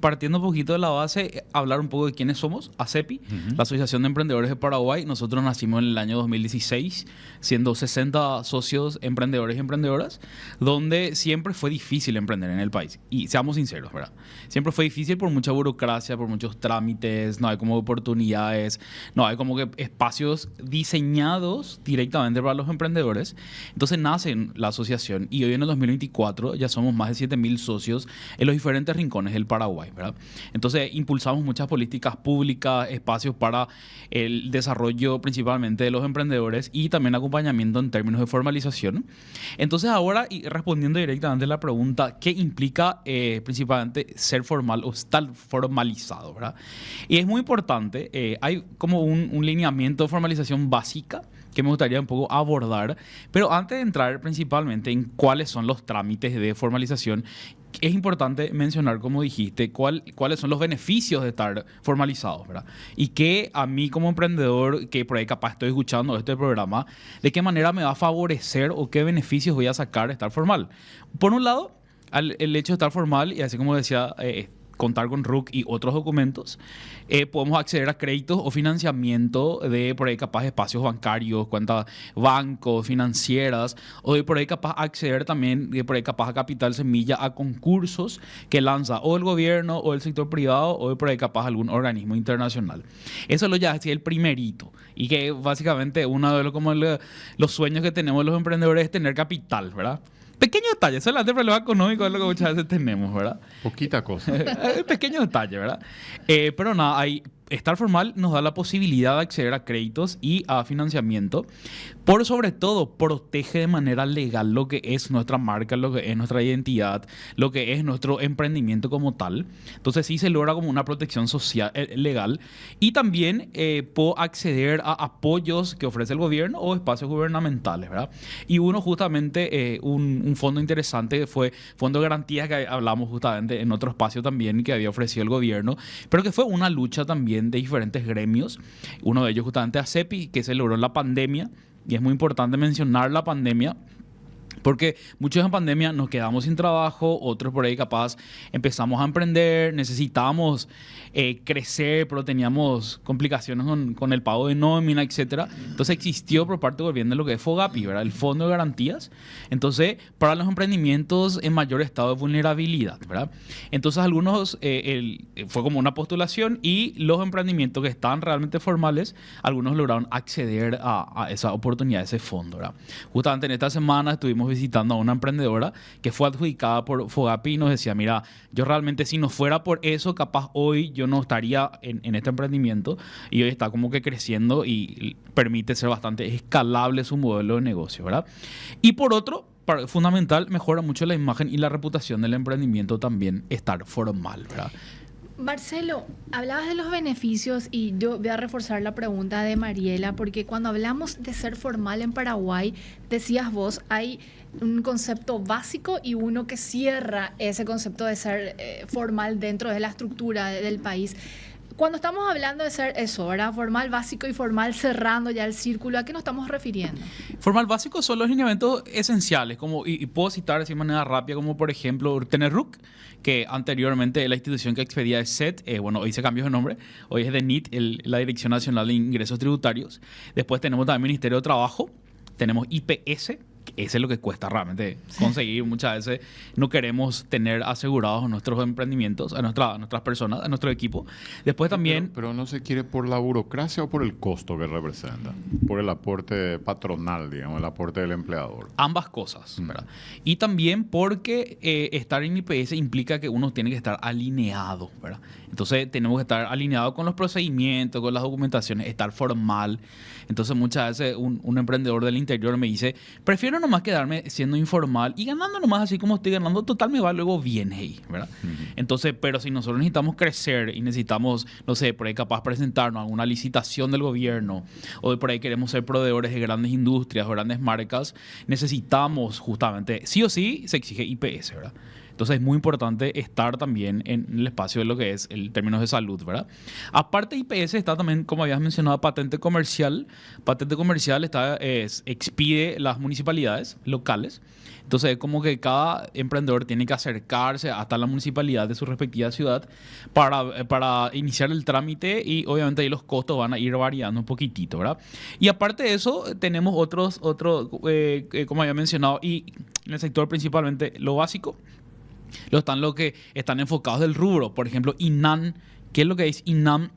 partiendo un poquito de la base, hablar un poco de quiénes somos. ACEPI, la Asociación de Emprendedores de Paraguay. Nosotros nacimos en el año 2016, siendo 60 socios emprendedores y emprendedoras, donde siempre fue difícil emprender en el país. Y seamos sinceros, ¿verdad? Siempre fue difícil por mucha burocracia, por muchos trámites, no hay como oportunidades, no hay como que espacios diseñados directamente para los emprendedores. Entonces nace la asociación y hoy en el 2024 ya somos más de 7.000 socios en los diferentes rincones del Paraguay, ¿verdad? Entonces impulsamos muchas políticas públicas, espacios para el desarrollo principalmente de los emprendedores y también acompañamiento en términos de formalización. Entonces ahora, y respondiendo directamente a la pregunta, ¿qué implica principalmente ser formal o estar formalizado, ¿verdad? Y es muy importante, hay como un lineamiento de formalización básica que me gustaría un poco abordar, pero antes de entrar principalmente en cuáles son los trámites de formalización, es importante mencionar, como dijiste, cuáles son los beneficios de estar formalizados, ¿verdad? Y que a mí como emprendedor, que por ahí capaz estoy escuchando este programa, de qué manera me va a favorecer o qué beneficios voy a sacar de estar formal. Por un lado, el hecho de estar formal, y así como decía, contar con RUC y otros documentos, podemos acceder a créditos o financiamiento de por ahí capaz espacios bancarios, cuentas bancos, financieras, o de por ahí capaz acceder también de por ahí capaz a capital semilla a concursos que lanza o el gobierno o el sector privado o de por ahí capaz algún organismo internacional. Eso lo ya es el primerito y que básicamente uno de los sueños que tenemos los emprendedores es tener capital, ¿verdad? Pequeño detalle, solamente el problema económico es lo que muchas veces tenemos, ¿verdad? Poquita cosa. Pequeño detalle, ¿verdad? Pero nada, estar formal nos da la posibilidad de acceder a créditos y a financiamiento. Por sobre todo, protege de manera legal lo que es nuestra marca, lo que es nuestra identidad, lo que es nuestro emprendimiento como tal. Entonces sí se logra como una protección social, legal. Y también puedo acceder a apoyos que ofrece el gobierno o espacios gubernamentales, ¿verdad? Y uno justamente, un fondo interesante fue Fondo de Garantías, que hablamos justamente en otro espacio también que había ofrecido el gobierno, pero que fue una lucha también de diferentes gremios. Uno de ellos justamente ACEPI, que se logró en la pandemia, y es muy importante mencionar la pandemia, porque muchos en pandemia nos quedamos sin trabajo, otros por ahí capaz empezamos a emprender, necesitábamos crecer, pero teníamos complicaciones con el pago de nómina, etcétera. Entonces existió por parte del gobierno lo que es FOGAPI, ¿verdad? El Fondo de Garantías. Entonces, para los emprendimientos en mayor estado de vulnerabilidad, ¿verdad? Entonces, algunos fue como una postulación y los emprendimientos que estaban realmente formales, algunos lograron acceder a esa oportunidad, a ese fondo, ¿verdad? Justamente en esta semana estuvimos visitando a una emprendedora que fue adjudicada por FOGAPI y nos decía, mira, yo realmente si no fuera por eso, capaz hoy yo no estaría en este emprendimiento, y hoy está como que creciendo y permite ser bastante escalable su modelo de negocio, ¿verdad? Y por otro, fundamental, mejora mucho la imagen y la reputación del emprendimiento también estar formal, ¿verdad? Marcelo, hablabas de los beneficios y yo voy a reforzar la pregunta de Mariela, porque cuando hablamos de ser formal en Paraguay, decías vos, hay un concepto básico y uno que cierra ese concepto de ser formal dentro de la estructura del país. Cuando estamos hablando de ser eso, ¿verdad? Formal básico y formal cerrando ya el círculo, ¿a qué nos estamos refiriendo? Formal básico son los lineamientos esenciales, como, y puedo citar de manera rápida, como por ejemplo tener RUC, que anteriormente la institución que expedía es SET, bueno, hoy se cambió de nombre, hoy es de NIT, la Dirección Nacional de Ingresos Tributarios. Después tenemos también Ministerio de Trabajo, tenemos IPS, ese es lo que cuesta realmente conseguir. Muchas veces no queremos tener asegurados nuestros emprendimientos, a nuestras personas, a nuestro equipo. Después también... Pero no se quiere por la burocracia o por el costo que representa, por el aporte patronal, digamos, el aporte del empleador. Ambas cosas, ¿verdad? Y también porque estar en IPS implica que uno tiene que estar alineado, ¿verdad? Entonces tenemos que estar alineados con los procedimientos, con las documentaciones, estar formal. Entonces muchas veces un emprendedor del interior me dice, prefiero nomás quedarme siendo informal y ganando nomás así como estoy ganando, total me va luego bien, hey, ¿verdad? Entonces, pero si nosotros necesitamos crecer y necesitamos, no sé, por ahí capaz presentarnos a alguna licitación del gobierno, o de por ahí queremos ser proveedores de grandes industrias o grandes marcas, necesitamos justamente, sí o sí, se exige IPS, ¿verdad? Entonces es muy importante estar también en el espacio de lo que es el términos de salud, ¿verdad? Aparte de IPS está también, como habías mencionado, patente comercial. Patente comercial expide las municipalidades locales. Entonces es como que cada emprendedor tiene que acercarse hasta la municipalidad de su respectiva ciudad para iniciar el trámite, y obviamente ahí los costos van a ir variando un poquitito, ¿verdad? Y aparte de eso, tenemos otros como había mencionado, y en el sector principalmente lo básico, lo que están enfocados del rubro. Por ejemplo, INAN. ¿Qué es lo que es INAN?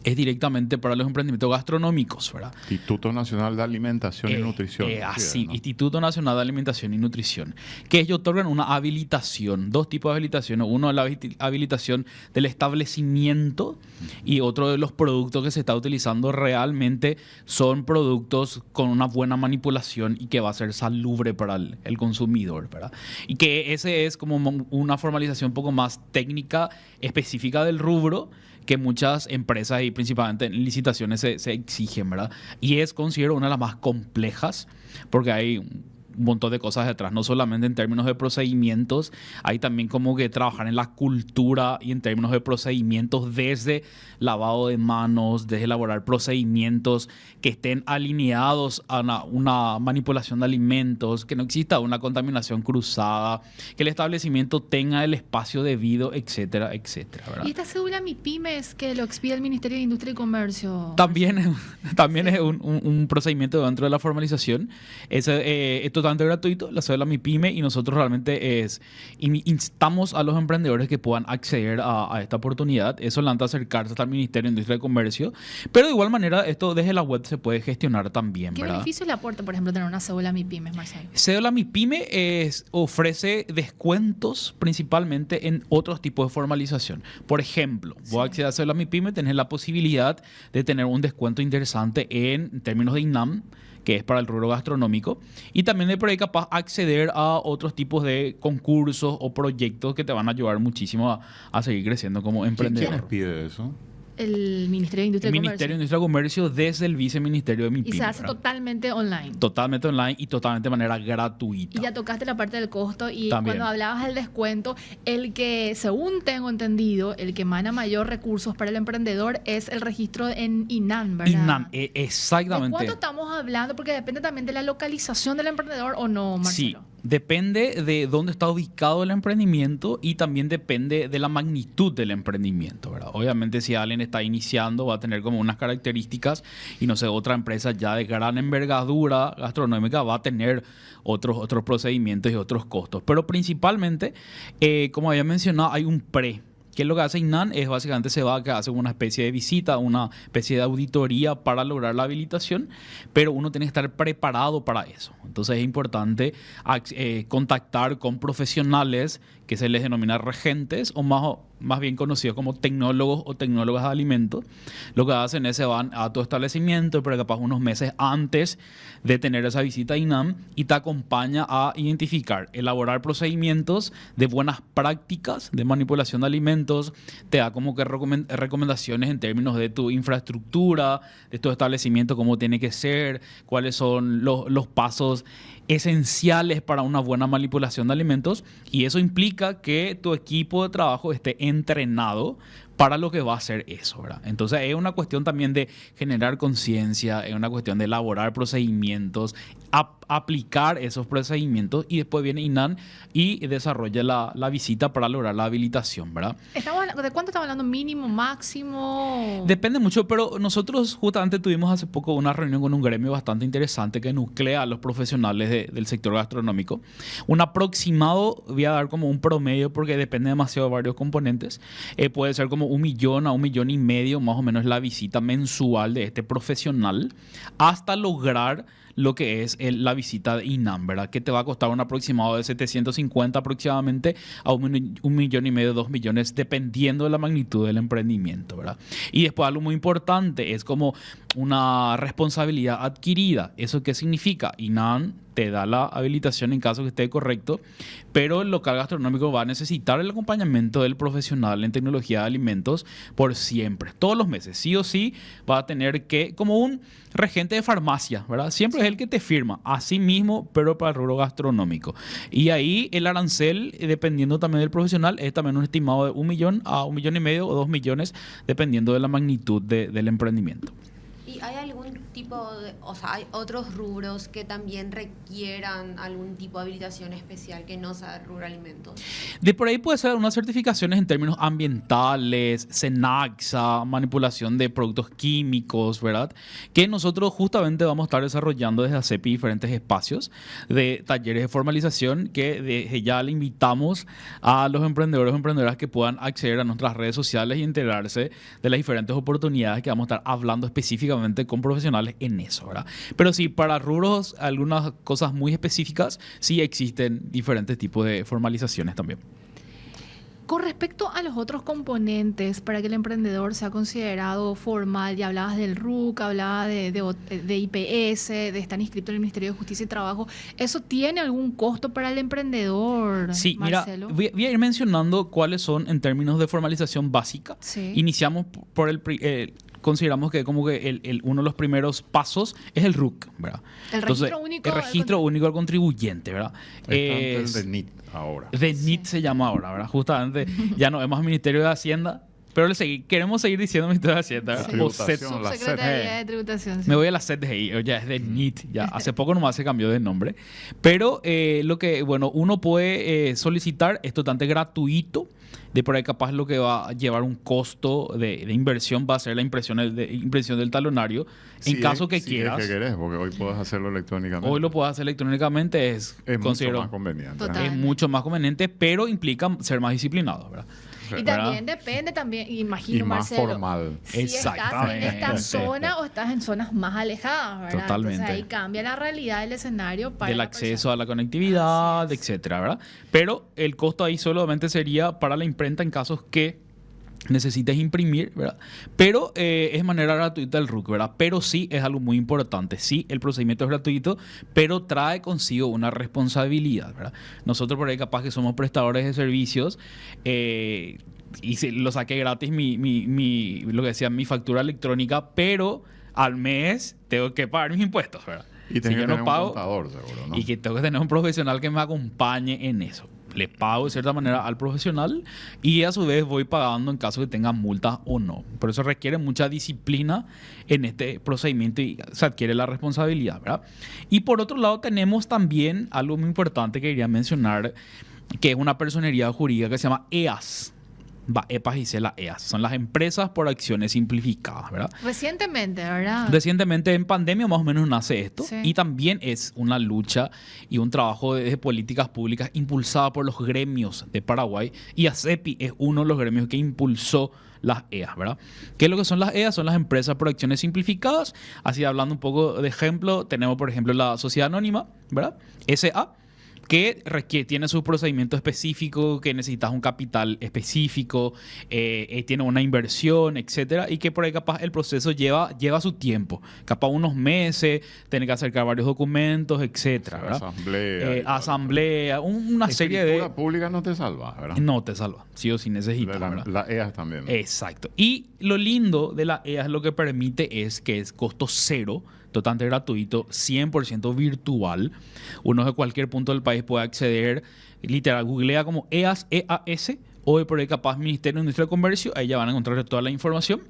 Es directamente para los emprendimientos gastronómicos, ¿verdad? Instituto Nacional de Alimentación y Nutrición. Así, ¿no? Instituto Nacional de Alimentación y Nutrición. Que ellos otorgan una habilitación, dos tipos de habilitaciones. Uno es la habilitación del establecimiento, y otro de los productos que se está utilizando realmente son productos con una buena manipulación y que va a ser salubre para el consumidor, ¿verdad? Y que ese es como una formalización un poco más técnica, específica del rubro, que muchas empresas y principalmente en licitaciones se exigen, ¿verdad? Y considero, una de las más complejas, porque hay un montón de cosas detrás, no solamente en términos de procedimientos, hay también como que trabajar en la cultura y en términos de procedimientos, desde lavado de manos, desde elaborar procedimientos que estén alineados a una manipulación de alimentos, que no exista una contaminación cruzada, que el establecimiento tenga el espacio debido, etcétera, etcétera, ¿verdad? ¿Y esta cédula MIPYMES que lo expide el Ministerio de Industria y Comercio? También es un procedimiento dentro de la formalización. Es totalmente gratuito, la cédula MIPYME, y nosotros realmente instamos a los emprendedores que puedan acceder a esta oportunidad. Eso le acercarse hasta el Ministerio de Industria y Comercio, pero de igual manera esto desde la web se puede gestionar también, ¿Qué ¿verdad? beneficio le aporta, por ejemplo, tener una cédula MIPYMES, Marcelo? Cédula MIPYME ofrece descuentos principalmente en otros tipos de formalización. Por ejemplo, vos acceder a Cédula MIPYME, tenés la posibilidad de tener un descuento interesante en términos de INAM, que es para el rubro gastronómico, y también de por ahí capaz acceder a otros tipos de concursos o proyectos que te van a ayudar muchísimo a seguir creciendo como emprendedor. ¿Quién pide eso? El Ministerio de Industria El y Ministerio de Comercio. Industria y Comercio desde el Viceministerio de MIPYME. Y se hace ¿verdad? totalmente online. Totalmente online y totalmente de manera gratuita. Y ya tocaste la parte del costo, y También. cuando hablabas del descuento, el que, según tengo entendido, el que emana mayor recursos para el emprendedor es el registro en INAN, ¿verdad? INAN, ¿De exactamente. cuánto estamos hablando? Porque depende también de la localización del emprendedor, ¿o no, Marcelo? Sí, depende de dónde está ubicado el emprendimiento, y también depende de la magnitud del emprendimiento, ¿verdad? Obviamente, si alguien está iniciando, va a tener como unas características, y no sé, otra empresa ya de gran envergadura gastronómica va a tener otros procedimientos y otros costos. Pero principalmente, como había mencionado, hay un ¿Qué es lo que hace INAN? Es básicamente que hace una especie de visita, una especie de auditoría para lograr la habilitación, pero uno tiene que estar preparado para eso. Entonces es importante contactar con profesionales que se les denomina regentes, o más bien conocidos como tecnólogos o tecnólogas de alimentos. Lo que hacen es se van a tu establecimiento, pero capaz unos meses antes de tener esa visita a INAM, y te acompaña a identificar, elaborar procedimientos de buenas prácticas de manipulación de alimentos, te da como que recomendaciones en términos de tu infraestructura, de tu establecimiento, cómo tiene que ser, cuáles son los pasos esenciales para una buena manipulación de alimentos, y eso implica que tu equipo de trabajo esté entrenado para lo que va a hacer eso, ¿verdad? Entonces es una cuestión también de generar conciencia, es una cuestión de elaborar procedimientos, aplicar esos procedimientos, y después viene INAN y desarrolla la visita para lograr la habilitación, ¿verdad? ¿De cuánto estamos hablando? ¿Mínimo, máximo? Depende mucho, pero nosotros justamente tuvimos hace poco una reunión con un gremio bastante interesante que nuclea a los profesionales del sector gastronómico. Un aproximado, voy a dar como un promedio porque depende demasiado de varios componentes, puede ser como 1 millón a 1,5 millones más o menos la visita mensual de este profesional, hasta lograr lo que es la visita de INAM, ¿verdad? Que te va a costar un aproximado de 750 aproximadamente a 1,5 millones, 2 millones, dependiendo de la magnitud del emprendimiento, ¿verdad? Y después algo muy importante es como una responsabilidad adquirida. ¿Eso qué significa? INAM te da la habilitación en caso que esté correcto, pero el local gastronómico va a necesitar el acompañamiento del profesional en tecnología de alimentos por siempre, todos los meses, sí o sí va a tener que, como un regente de farmacia, ¿verdad? Siempre es el que te firma, así mismo, pero para el rubro gastronómico. Y ahí el arancel, dependiendo también del profesional, es también un estimado de 1 millón a 1,5 millones o 2 millones, dependiendo de la magnitud del emprendimiento. ¿Y hay algún tipo o sea, hay otros rubros que también requieran algún tipo de habilitación especial que no sea rubro alimentos? De por ahí puede ser unas certificaciones en términos ambientales, SENACSA, manipulación de productos químicos, ¿verdad? Que nosotros justamente vamos a estar desarrollando desde ACEPI diferentes espacios de talleres de formalización que desde ya le invitamos a los emprendedores o emprendedoras que puedan acceder a nuestras redes sociales y enterarse de las diferentes oportunidades que vamos a estar hablando específicamente con profesionales en eso, ¿verdad? Pero sí, para rubros, algunas cosas muy específicas, sí existen diferentes tipos de formalizaciones también. Con respecto a los otros componentes para que el emprendedor sea considerado formal, ya hablabas del RUC, hablabas de IPS, de estar inscrito en el Ministerio de Justicia y Trabajo, ¿eso tiene algún costo para el emprendedor, Sí, Marcelo? mira, voy a ir mencionando cuáles son en términos de formalización básica. Sí. Iniciamos por consideramos que como que uno de los primeros pasos es el RUC, ¿verdad? El registro único el registro único del contribuyente, ¿verdad? El de NIT ahora. De NIT se llama ahora, ¿verdad? Justamente ya no vemos Ministerio de Hacienda, pero queremos seguir diciendo Ministerio de Hacienda, ¿verdad? Sí. O Tributación, la Subsecretaría de Tributación. Sí. me voy a la CDI, ya es de NIT, ya hace poco nomás se cambió de nombre. Pero lo que, bueno, uno puede solicitar es totalmente gratuito. De por ahí capaz lo que va a llevar un costo de inversión va a ser la impresión del talonario. En caso que quieras. Es que querés, porque hoy puedes hacerlo electrónicamente. Hoy lo puedes hacer electrónicamente, es mucho más conveniente. Total. Es mucho más conveniente, pero implica ser más disciplinado, ¿verdad? Y también depende, imagino, Y más Marcelo, formal. si estás en Exactamente. esta zona o estás en zonas más alejadas, ¿verdad? Totalmente. Entonces ahí cambia la realidad del escenario para Del la acceso persona. a la conectividad, Así es. etcétera, ¿verdad? Pero el costo ahí solamente sería para la imprenta en casos que necesites imprimir, ¿verdad? Pero es manera gratuita el RUC, ¿verdad? Pero sí es algo muy importante. Sí, el procedimiento es gratuito, pero trae consigo una responsabilidad, ¿verdad? Nosotros por ahí capaz que somos prestadores de servicios y lo saqué gratis lo que decía, mi factura electrónica, pero al mes tengo que pagar mis impuestos, ¿verdad? Y tenés Si que yo tener no un pago, contador, seguro, ¿no? y que tengo que tener un profesional que me acompañe en eso. Le pago de cierta manera al profesional y a su vez voy pagando en caso de tenga multas o no. Por eso requiere mucha disciplina en este procedimiento y se adquiere la responsabilidad, ¿verdad? Y por otro lado tenemos también algo muy importante que quería mencionar, que es una personería jurídica que se llama EAS. EPAS y CELA EAS. Son las empresas por acciones simplificadas, ¿verdad? Recientemente, ¿verdad? Recientemente en pandemia más o menos nace esto, Sí. y también es una lucha y un trabajo de políticas públicas impulsada por los gremios de Paraguay, y ACEPI es uno de los gremios que impulsó las EAS, ¿verdad? ¿Qué es lo que son las EAS? Son las empresas por acciones simplificadas. Así hablando un poco de ejemplo, tenemos por ejemplo la Sociedad Anónima, ¿verdad? SA, que tiene su procedimiento específico, que necesitas un capital específico, tiene una inversión, etcétera, y que por ahí capaz el proceso lleva su tiempo, capaz unos meses, tiene que acercar varios documentos, etcétera, ¿verdad? Asamblea, una serie de... Escritura pública no te salva, ¿verdad? No te salva, sí o sí necesitas, ¿verdad? La EAS también, ¿no? Exacto. Y lo lindo de la EAS lo que permite es que es costo cero, totalmente gratuito, 100% virtual. Uno de cualquier punto del país puede acceder, literal, googlea como EAS, EAS, o por ahí capaz Ministerio de Industria y Comercio, ahí ya van a encontrar toda la información.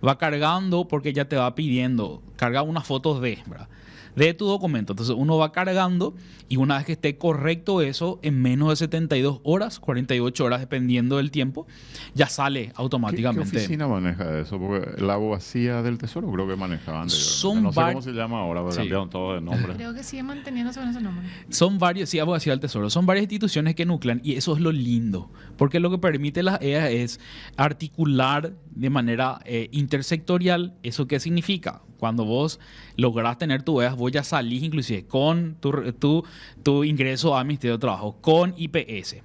Va cargando porque ya te va pidiendo, carga unas fotos ¿verdad? De tu documento. Entonces uno va cargando y una vez que esté correcto eso, en menos de 72 horas, 48 horas dependiendo del tiempo, ya sale automáticamente. ¿Qué oficina maneja eso? Porque la abogacía del Tesoro creo que manejaba anteriormente. Son No sé cómo se llama ahora, porque Sí. cambiaron todo de nombre. Creo que sigue manteniéndose con ese nombre. Son varios, sí, abogacía del Tesoro, son varias instituciones que nuclean y eso es lo lindo, porque lo que permite las EAS es articular de manera intersectorial. ¿Eso qué significa? Cuando vos lográs tener tu EAS, vos ya salís inclusive con tu ingreso al Ministerio de Trabajo, con IPS.